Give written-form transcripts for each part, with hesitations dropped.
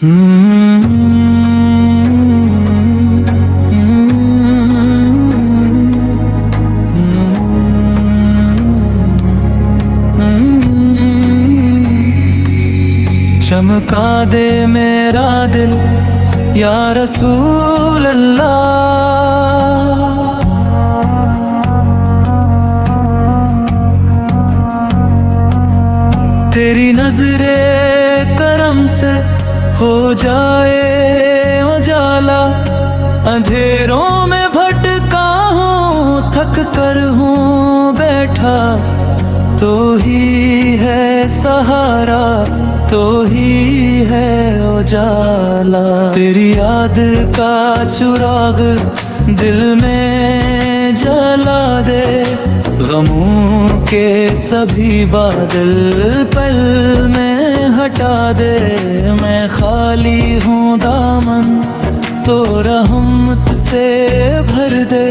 चमका दे मेरा दिल या रसूल अल्लाह, तेरी नजरे करम से हो जाए उजाला। अंधेरों में भटका हूँ, थक कर हूँ बैठा, तो ही है सहारा, तो ही है उजाला। तेरी याद का चिराग दिल में जला दे, गमों के सभी बादल पल में हटा दे। मैं खाली हूँ दामन, तो रहमत से भर दे,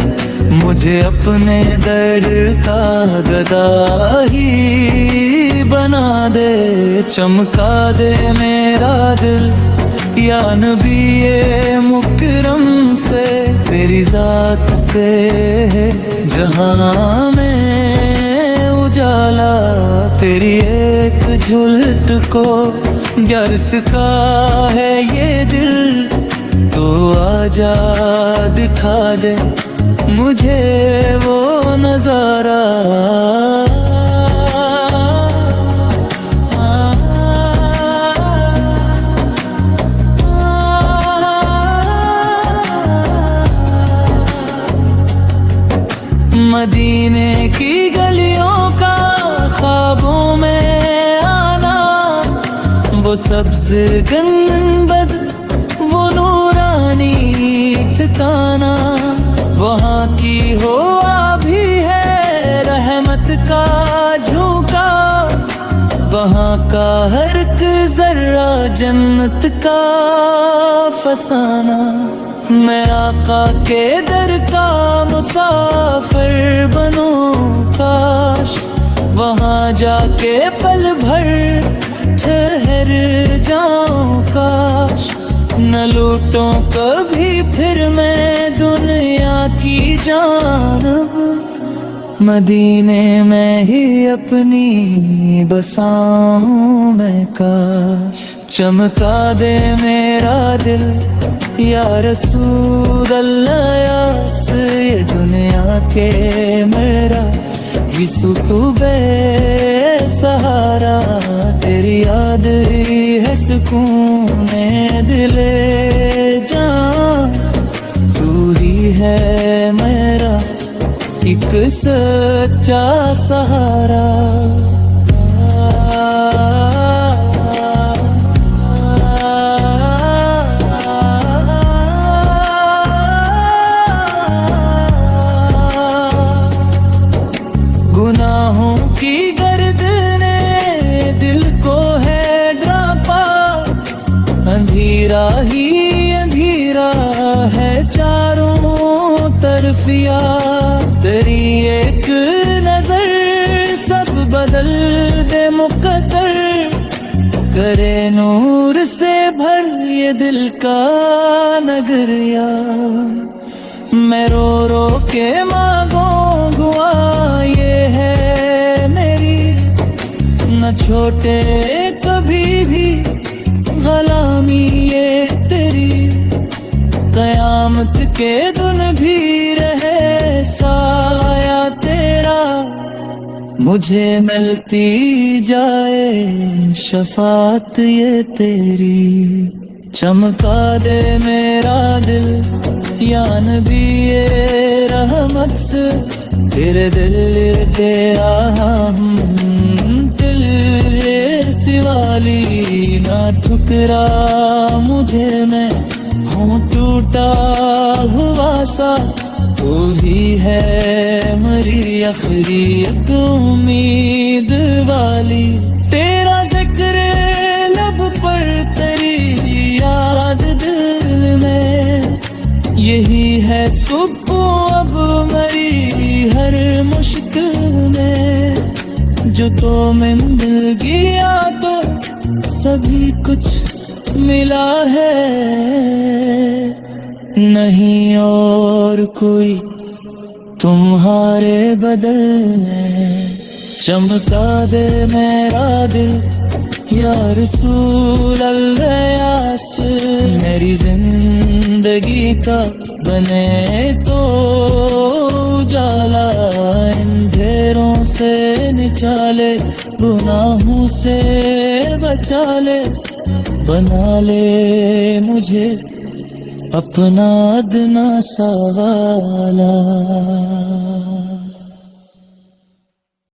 मुझे अपने दर्द का गदा ही बना दे। चमका दे मेरा दिल या नबी मुकरम से, तेरी जात से है जहां में उजाला। तेरी एक झुलट को गर्स का है ये दिल, तो आजा दिखा दे मुझे वो नजारा। मदीने की गलियों का ख्वाबों में आना, वो सब्ज़ गुंबद, वो नूरानी ठिकाना, वहाँ की हवा भी है रहमत का झोंका, वहाँ का हर एक जर्रा जन्नत का फसाना। मैं आका के दर का मुसाफिर बनूं काश, वहाँ जाके पल भर ठहर जाऊं काश। न लूटूं कभी फिर मैं दुनिया की जानब, मदीने में ही अपनी बसाऊं मैं काश। चमका दे मेरा दिल या रसूल अल्लाह, या ये दुनिया के मेरा यीशु तू बेसहारा। तेरी याद ही है सुकूने दिले जान, तू ही है मेरा एक सच्चा सहारा। गुनाहों की गर्दने दिल को है ड्रापा, अंधेरा ही अंधेरा है चारों तरफिया। तेरी एक नजर सब बदल दे मुकद्दर, करे नूर से भर ये दिल का नगरिया। मैं रो रो के मांगूं दुआ ये है मेरी, न छोटे कभी भी गुलामी ये तेरी। कयामत के दिन भी रहे साया तेरा, मुझे मिलती जाए शफात ये तेरी। चमका दे मेरा दिल या नबी रहमत से, तेरे दिल तेरा हम दिल सिवाली ना ठुकरा मुझे। मैं हूँ टूटा हुआ सा, तू ही है मेरी आखिरी उम्मीद वाली। तेरा जिक्र लब पर, तेरी याद दिल में, यही है सुकून अब मेरी हर मुश्किल में। जो तो मैं मिल गया तो सभी कुछ मिला है, नहीं और कोई तुम्हारे बदल में। चमका दे मेरा दिल या रसूल अल्लाह, मेरी जिंदगी का बने तो उजाला, अंधेरों से निकाले, गुनाहों से बचा ले, बना ले मुझे अपना अदना सा वाला।